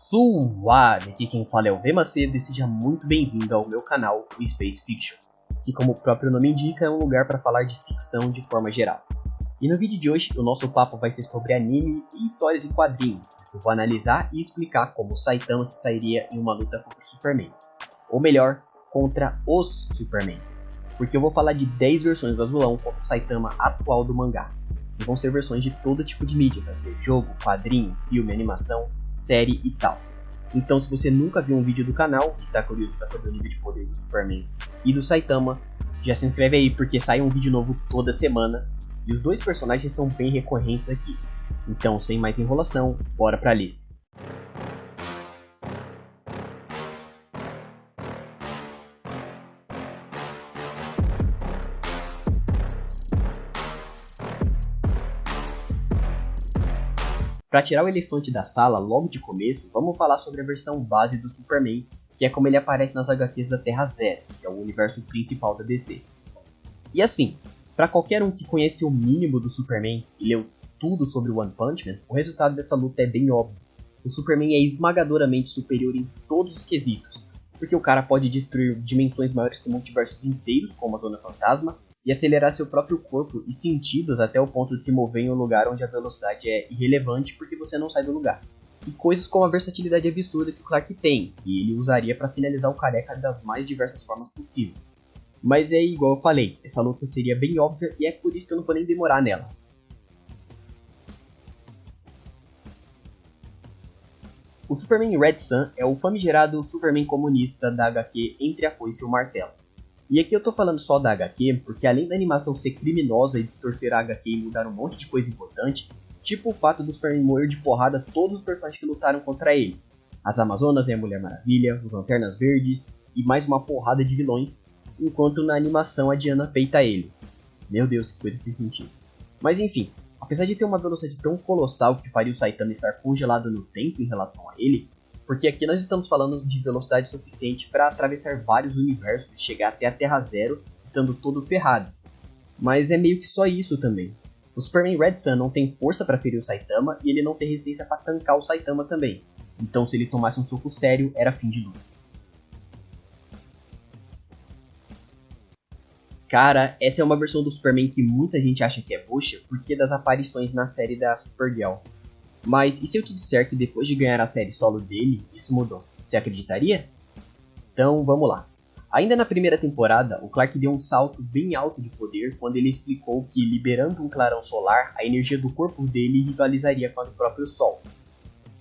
Suave, aqui quem fala é o V Macedo e seja muito bem-vindo ao meu canal, o Space Fiction, que como o próprio nome indica é um lugar para falar de ficção de forma geral. E no vídeo de hoje o nosso papo vai ser sobre anime e histórias em quadrinhos. Eu vou analisar e explicar como o Saitama se sairia em uma luta contra o Superman, ou melhor, contra os Supermans, porque eu vou falar de 10 versões do azulão contra o Saitama atual do mangá, e vão ser versões de todo tipo de mídia, vai ter jogo, quadrinho, filme, animação, série e tal. Então se você nunca viu um vídeo do canal e está curioso para saber o nível de poder dos Supermans e do Saitama, já se inscreve aí porque sai um vídeo novo toda semana e os dois personagens são bem recorrentes aqui. Então sem mais enrolação, bora pra lista. Para tirar o elefante da sala logo de começo, vamos falar sobre a versão base do Superman, que é como ele aparece nas HQs da Terra Zero, que é o universo principal da DC. E assim, para qualquer um que conhece o mínimo do Superman e leu tudo sobre o One Punch Man, o resultado dessa luta é bem óbvio. O Superman é esmagadoramente superior em todos os quesitos, porque o cara pode destruir dimensões maiores que multiversos inteiros, como a Zona Fantasma, e acelerar seu próprio corpo e sentidos até o ponto de se mover em um lugar onde a velocidade é irrelevante porque você não sai do lugar. E coisas como a versatilidade absurda que o Clark tem, que ele usaria para finalizar o careca das mais diversas formas possíveis. Mas é igual eu falei, essa luta seria bem óbvia e é por isso que eu não vou nem demorar nela. O Superman Red Sun é o famigerado Superman comunista da HQ Entre a Foice e o Martelo. E aqui eu tô falando só da HQ, porque além da animação ser criminosa e distorcer a HQ e mudar um monte de coisa importante, tipo o fato do Superman moer de porrada todos os personagens que lutaram contra ele. As Amazonas e a Mulher Maravilha, os Lanternas Verdes e mais uma porrada de vilões, enquanto na animação a Diana peita ele. Meu Deus, que coisa sem sentido. Mas enfim, apesar de ter uma velocidade tão colossal que faria o Saitama estar congelado no tempo em relação a ele, porque aqui nós estamos falando de velocidade suficiente para atravessar vários universos e chegar até a Terra Zero, estando todo ferrado. Mas é meio que só isso também. O Superman Red Sun não tem força para ferir o Saitama e ele não tem resistência para tancar o Saitama também. Então se ele tomasse um soco sério, era fim de luta. Cara, essa é uma versão do Superman que muita gente acha que é bucha porque das aparições na série da Supergirl. Mas e se eu te disser que depois de ganhar a série solo dele, isso mudou? Você acreditaria? Então vamos lá. Ainda na primeira temporada, o Clark deu um salto bem alto de poder quando ele explicou que liberando um clarão solar, a energia do corpo dele rivalizaria com a do próprio Sol.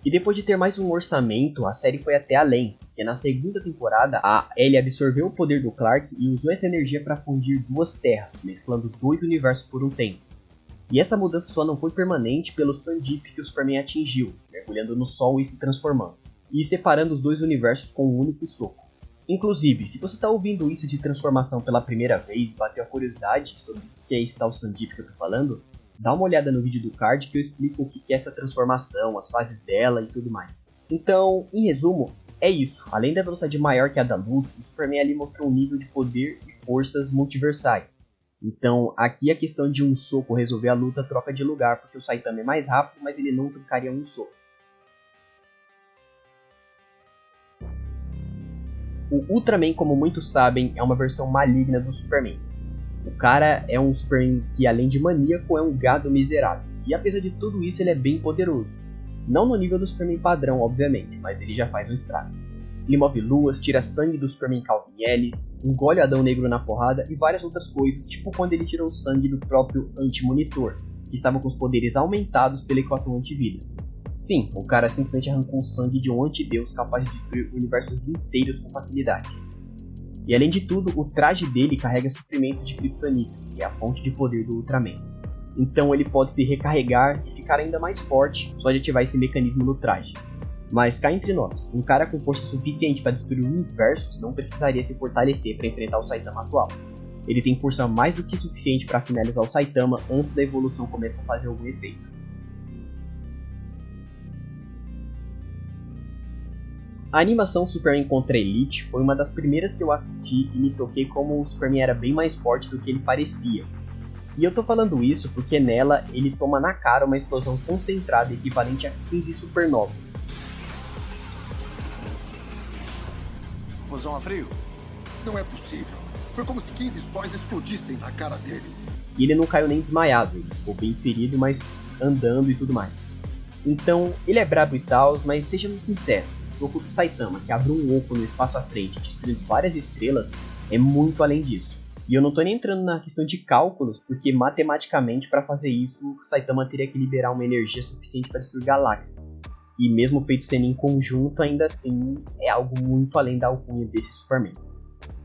E depois de ter mais um orçamento, a série foi até além, porque na segunda temporada a Ellie absorveu o poder do Clark e usou essa energia para fundir duas terras, mesclando dois universos por um tempo. E essa mudança só não foi permanente pelo Sandeep que o Superman atingiu, mergulhando no Sol e se transformando, e separando os dois universos com um único soco. Inclusive, se você está ouvindo isso de transformação pela primeira vez e bateu a curiosidade sobre o que é esse tal Sandeep que eu tô falando, dá uma olhada no vídeo do card que eu explico o que é essa transformação, as fases dela e tudo mais. Então, em resumo, é isso. Além da velocidade maior que a da luz, o Superman ali mostrou um nível de poder e forças multiversais. Então, aqui a questão de um soco resolver a luta troca de lugar, porque o Saitama é mais rápido, mas ele não trocaria um soco. O Ultraman, como muitos sabem, é uma versão maligna do Superman. O cara é um Superman que, além de maníaco, é um gado miserável. E apesar de tudo isso, ele é bem poderoso. Não no nível do Superman padrão, obviamente, mas ele já faz um estrago. Ele move luas, tira sangue do Superman Calvin Ellis, engole Adão Negro na porrada e várias outras coisas, tipo quando ele tirou o sangue do próprio Anti-Monitor, que estava com os poderes aumentados pela equação antivida. Sim, o cara simplesmente arrancou o sangue de um antideus capaz de destruir universos inteiros com facilidade. E além de tudo, o traje dele carrega suprimento de Kryptonita, que é a fonte de poder do Ultraman. Então ele pode se recarregar e ficar ainda mais forte só de ativar esse mecanismo no traje. Mas cá entre nós, um cara com força suficiente para destruir universos não precisaria se fortalecer para enfrentar o Saitama atual. Ele tem força mais do que suficiente para finalizar o Saitama antes da evolução começar a fazer algum efeito. A animação Superman contra Elite foi uma das primeiras que eu assisti e me toquei como o Superman era bem mais forte do que ele parecia. E eu tô falando isso porque nela ele toma na cara uma explosão concentrada equivalente a 15 supernovas. explosão a frio? Não é possível. Foi como se 15 sóis explodissem na cara dele. E ele não caiu nem desmaiado, ele ficou bem ferido, mas andando e tudo mais. Então, ele é brabo e tal, mas sejamos sinceros, o soco do Saitama, que abre um oco no espaço à frente, destruindo várias estrelas, é muito além disso. E eu não tô nem entrando na questão de cálculos, porque matematicamente para fazer isso, o Saitama teria que liberar uma energia suficiente para destruir galáxias. E mesmo feito sendo em conjunto, ainda assim, é algo muito além da alcunha desse Superman.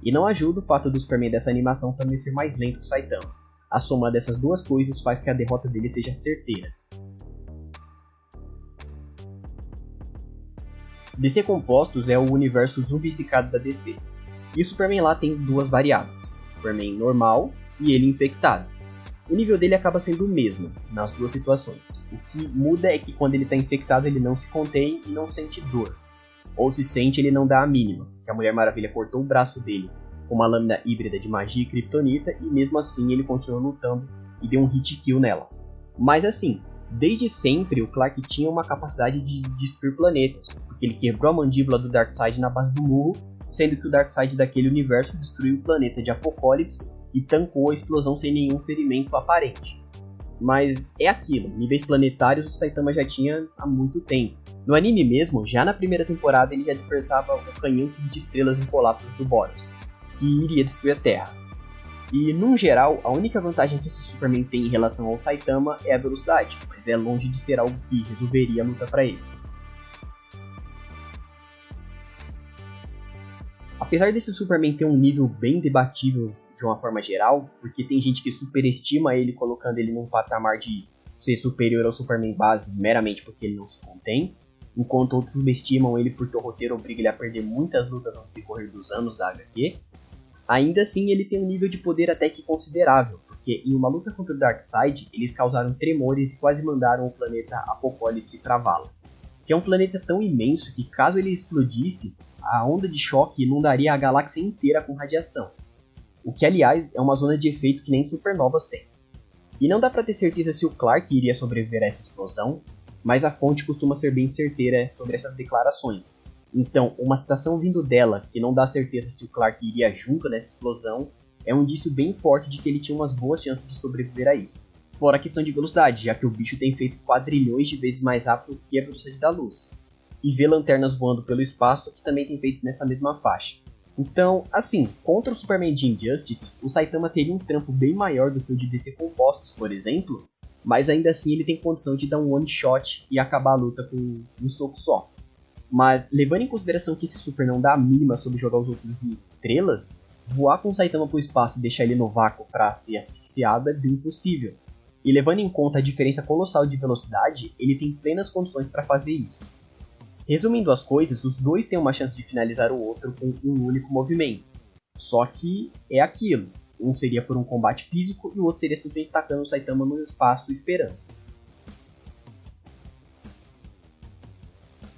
E não ajuda o fato do Superman dessa animação também ser mais lento que o Saitama. A soma dessas duas coisas faz que a derrota dele seja certeira. DC Compostos é o universo zumbificado da DC. E o Superman lá tem duas variáveis, o Superman normal e ele infectado. O nível dele acaba sendo o mesmo nas duas situações. O que muda é que quando ele está infectado ele não se contém e não sente dor. Ou se sente, ele não dá a mínima, que a Mulher Maravilha cortou o braço dele com uma lâmina híbrida de magia e kryptonita e mesmo assim ele continuou lutando e deu um hit kill nela. Mas assim, desde sempre o Clark tinha uma capacidade de destruir planetas, porque ele quebrou a mandíbula do Darkseid na base do murro, sendo que o Darkseid daquele universo destruiu o planeta de Apocalipse e tancou a explosão sem nenhum ferimento aparente. Mas é aquilo, níveis planetários o Saitama já tinha há muito tempo. No anime mesmo, já na primeira temporada ele já dispersava o canhão de estrelas em colapsos do Boros, que iria destruir a Terra. E, num geral, a única vantagem que esse Superman tem em relação ao Saitama é a velocidade, mas é longe de ser algo que resolveria a luta para ele. Apesar desse Superman ter um nível bem debatível de uma forma geral, porque tem gente que superestima ele colocando ele num patamar de ser superior ao Superman base meramente porque ele não se contém, enquanto outros subestimam ele porque o roteiro obriga ele a perder muitas lutas ao decorrer dos anos da HQ, ainda assim ele tem um nível de poder até que considerável, porque em uma luta contra o Darkseid eles causaram tremores e quase mandaram o planeta Apocalipse pra vala, que é um planeta tão imenso que caso ele explodisse, a onda de choque inundaria a galáxia inteira com radiação, o que aliás é uma zona de efeito que nem supernovas tem. E não dá pra ter certeza se o Clark iria sobreviver a essa explosão, mas a fonte costuma ser bem certeira sobre essas declarações. Então, uma citação vindo dela, que não dá certeza se o Clark iria junto nessa explosão, é um indício bem forte de que ele tinha umas boas chances de sobreviver a isso. Fora a questão de velocidade, já que o bicho tem feito quadrilhões de vezes mais rápido que a velocidade da luz. E vê lanternas voando pelo espaço que também tem feitos nessa mesma faixa. Então, assim, contra o Superman de Injustice, o Saitama teria um trampo bem maior do que o de DC Compostos, por exemplo, mas ainda assim ele tem condição de dar um one shot e acabar a luta com um soco só. Mas, levando em consideração que esse Super não dá a mínima sobre jogar os outros em estrelas, voar com o Saitama pro espaço e deixar ele no vácuo pra ser asfixiado é bem possível. E levando em conta a diferença colossal de velocidade, ele tem plenas condições para fazer isso. Resumindo as coisas, os dois têm uma chance de finalizar o outro com um único movimento. Só que é aquilo, um seria por um combate físico e o outro seria simplesmente tacando o Saitama no espaço esperando.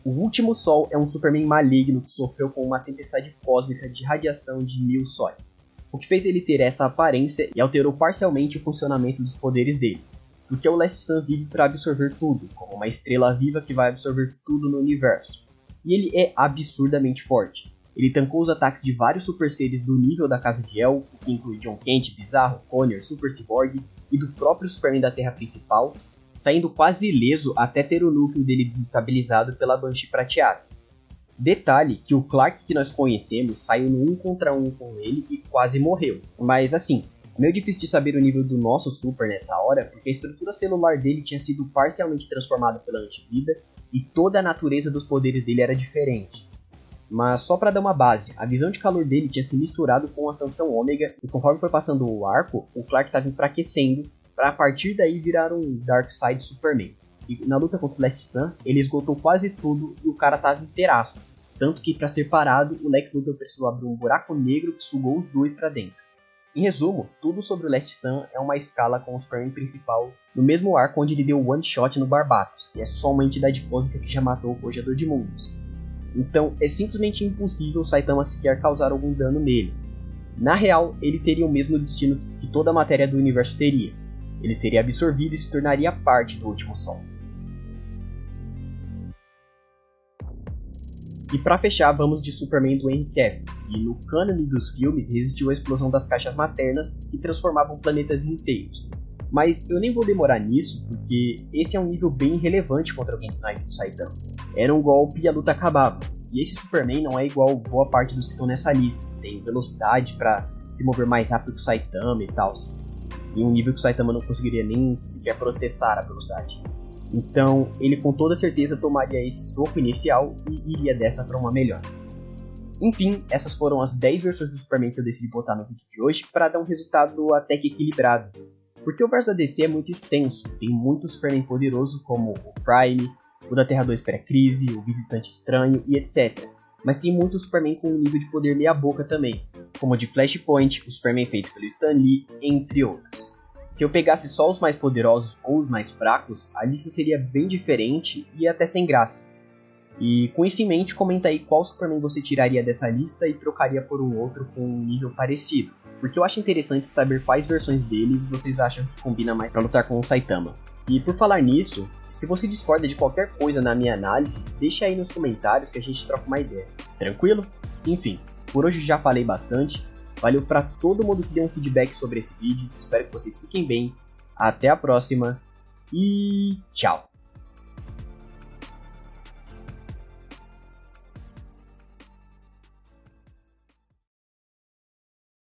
O Último Sol é um Superman maligno que sofreu com uma tempestade cósmica de radiação de 1000 sóis, o que fez ele ter essa aparência e alterou parcialmente o funcionamento dos poderes dele, porque o Last Sun vive para absorver tudo, como uma estrela viva que vai absorver tudo no universo. E ele é absurdamente forte. Ele tancou os ataques de vários super seres do nível da Casa de El, o que inclui John Kent, Bizarro, Conner, Super Cyborg e do próprio Superman da Terra principal, saindo quase ileso até ter o núcleo dele desestabilizado pela Banshee prateada. Detalhe que o Clark que nós conhecemos saiu no 1 contra 1 com ele e quase morreu. Mas assim, meio difícil de saber o nível do nosso Super nessa hora, porque a estrutura celular dele tinha sido parcialmente transformada pela antivida e toda a natureza dos poderes dele era diferente. Mas só para dar uma base, a visão de calor dele tinha se misturado com a sanção ômega e conforme foi passando o arco, o Clark estava enfraquecendo para a partir daí virar um Darkseid Superman. E na luta contra o Last Sun, ele esgotou quase tudo e o cara tava inteiraço. Tanto que para ser parado, o Lex Luthor precisou abrir um buraco negro que sugou os dois para dentro. Em resumo, tudo sobre o Last Sun é uma escala com o Superman principal no mesmo arco onde ele deu one shot no Barbatos, que é só uma entidade cósmica que já matou o Forjador de Mundos. Então é simplesmente impossível o Saitama sequer causar algum dano nele. Na real, ele teria o mesmo destino que toda a matéria do universo teria. Ele seria absorvido e se tornaria parte do Último Sol. E pra fechar, vamos de Superman do Henry Cavill, que no cânone dos filmes resistiu à explosão das caixas maternas que transformavam planetas inteiros. Mas eu nem vou demorar nisso, porque esse é um nível bem relevante contra alguém do naipe do Saitama. Era um golpe e a luta acabava. E esse Superman não é igual boa parte dos que estão nessa lista. Tem velocidade pra se mover mais rápido que o Saitama e tal. Em um nível que o Saitama não conseguiria nem sequer processar a velocidade. Então, ele com toda certeza tomaria esse soco inicial e iria dessa para uma melhor. Enfim, essas foram as 10 versões do Superman que eu decidi botar no vídeo de hoje para dar um resultado até que equilibrado. Porque o verso da DC é muito extenso, tem muito Superman poderoso como o Prime, o da Terra 2 pré-crise, o Visitante Estranho e etc. Mas tem muito Superman com um nível de poder meia boca também, como o de Flashpoint, o Superman feito pelo Stan Lee, entre outros. Se eu pegasse só os mais poderosos ou os mais fracos, a lista seria bem diferente e até sem graça. E com isso em mente, comenta aí qual Superman você tiraria dessa lista e trocaria por um outro com um nível parecido. Porque eu acho interessante saber quais versões deles vocês acham que combina mais para lutar com o Saitama. E por falar nisso, se você discorda de qualquer coisa na minha análise, deixa aí nos comentários que a gente troca uma ideia. Tranquilo? Enfim, por hoje já falei bastante. Valeu para todo mundo que deu um feedback sobre esse vídeo. Espero que vocês fiquem bem. Até a próxima e tchau!